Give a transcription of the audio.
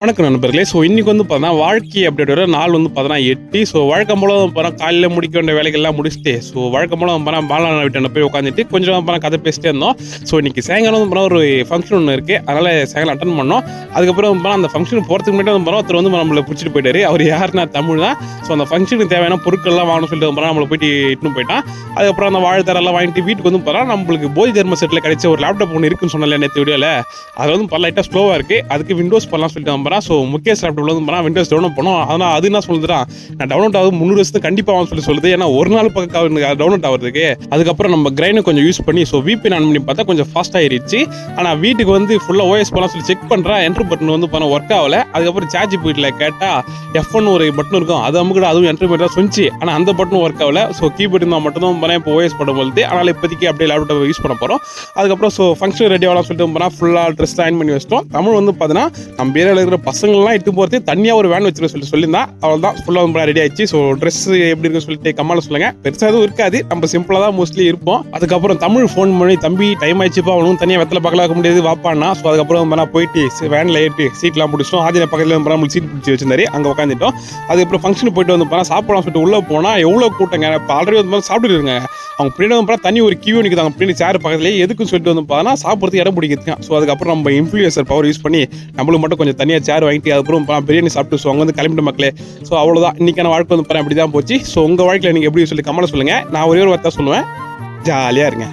வணக்கம் நண்பர்களே. இன்னைக்கு பார்த்தீங்கன்னா, வாழ்க்கை அப்படின்ற நாள் பார்த்தீங்கன்னா 8. வழக்கம் போல காலையில முடிக்க வேண்டிய வேலைகள்லாம் முடிச்சுட்டு, வழக்கம் போல பாலாண்ணா வீட்டாண்ட போய் உட்காந்துட்டு கொஞ்சம் கதை பேசிட்டே இருந்தோம். இன்னைக்கு சாயங்காலம் ஒரு ஃபங்க்ஷன் ஒன்று இருக்கு. அதனால சாயங்காலம் அட்டன் பண்ணோம். அதுக்கப்புறம் அந்த ஃபங்க்ஷன் போகிறதுக்கு முன்னாடி ஒருத்தர் நம்மளை பிடிச்சிட்டு போயிட்டாரு. அவர் யாருன்னா தமிழ் தான். அந்த ஃபங்க்ஷனுக்கு தேவையான பொருட்கள்லாம் வாங்கணும்னு சொல்லிட்டு நம்மளை போயிட்டு இட்டுன்னு போயிட்டான். அதுக்கப்புறம் அந்த வாழ்த்தரெல்லாம் வாங்கிட்டு வீட்டுக்கு நம்மளுக்கு போதி தர்ம செட்டில் கிடைச்ச ஒரு லேப்டாப் ஒன்று இருக்குன்னு சொன்னால நேற்று வீடியோவில். அது லைட்டாக ஸ்லோவாக இருக்குது. அதுக்கு விண்டோஸ் பண்ணலாம் சொல்லிட்டு முகேஷ் லேப்டாப்ல விண்டோஸ் டவுன்லோட் பண்ணோம். ஆனால் அது என்ன சொல்லுதுன்னா, நான் டவுன்லோட் ஆகுது 300 வருஷத்துக்கு கண்டிப்பாக சொல்லுது. ஏன்னா ஒரு நாள் பக்கம் டவுன்லோட் ஆகுறதுக்கு. அதுக்கப்புறம் நம்ம கிரைனை கொஞ்சம் யூஸ் பண்ணி VPN ஆன் பண்ணி பார்த்தா கொஞ்சம் ஃபாஸ்ட் ஆயிருச்சு. ஆனால் வீட்டுக்கு ஃபுல்லாக OS பண்ணலாம் சொல்லி செக் பண்ணுறேன். என்ட்ரு பட்டன் ஒர்க் ஆகல. அதுக்கப்புறம் சார்ஜ் போயிட்டில் கேட்டால் F1 ஒரு பட்டன் இருக்கும், அது அமுக்கிட்ட அதுவும் என்ட்ரு பண்ணி தான் சொன்னிச்சு. ஆனால் அந்த பட்டன் ஒர்க் ஆகல. கீபோர்டு இருந்தால் மட்டும் தான் இப்போ OS பண்ணும்போது. அதனால் இப்போதைக்கு அப்படியே லேப்டாப் யூஸ் பண்ண போகிறோம். அதுக்கப்புறம் ஃபங்க்ஷன் ரெடி ஆகலாம் சொல்லிட்டு ஃபுல்லாக ட்ரெஸ் ஆன் பண்ணி வச்சிட்டோம். தமிழ் பார்த்தீங்கன்னா நம்ம ஏரியாவில் இருக்கிற பசங்கள்லாம் இட்டு போகிறது தனியாக ஒரு வேன் வச்சுருக்க சொல்லியிருந்தான். அவள் தான் ஃபுல்லாக ரெடி ஆயிடுச்சு. ட்ரெஸ் எப்படி இருக்குன்னு சொல்லிட்டு கம்மால சொல்லுங்க. பெருசாக எதுவும் இருக்காது, நம்ம சிம்பிளாக தான் மோஸ்ட்லி இருப்போம். அதுக்கப்புறம் தமிழ் ஃபோன் பண்ணி, தம்பி டைம் ஆயிடுச்சுப்பா, அவனும் தனியாக வெத்தலை பார்க்க முடியாது வாப்பான்னா. அதுக்கப்புறம் போயிட்டு வேனில் ஏறிட்டு சீட்லாம் பிடிச்சோம். ஆதின பக்கத்தில் சீட் பிடிச்சி வச்சிருந்தாரு, அங்கே உட்காந்துட்டோம். அதுக்கப்புறம் ஃபங்க்ஷன் போயிட்டு சாப்பிடலாம் சொல்லிட்டு உள்ளே போனால் எவ்வளோ கூட்டங்க. இப்போ ஆல்ரெடி சாப்பிட்டு இருங்க. அவங்க பின்னாடி தனி ஒரு கியூ நிற்குது பின்னாடி சேர் பக்கத்துலேயே. எதுக்குன்னு சொல்லிட்டு பார்த்தா சாப்பிட்றதுக்கு இடம் பிடிக்கிறதுக்கு. அதுக்கப்புறம் நம்ம இன்ஃப்ளூயன்சர் பவர் யூஸ் பண்ணி நம்மளுக்கு மட்டும் கொஞ்சம் தனியாக சேர் வாங்கிட்டு அதுக்கப்புறம் பிரியாணி சாப்பிட்டு அவங்க கிளம்பிட்ட மக்களே. அவ்வளோதான் இன்னைக்கான வாழ்க்கை அப்படி தான் போச்சு. உங்கள் வாழ்க்கையில் நீங்கள் எப்படி சொல்லி கமெண்ட்ல சொல்லுங்கள். நான் ஒரே ஒரு வார்த்தை சொல்லுவேன், ஜாலியாக இருங்க.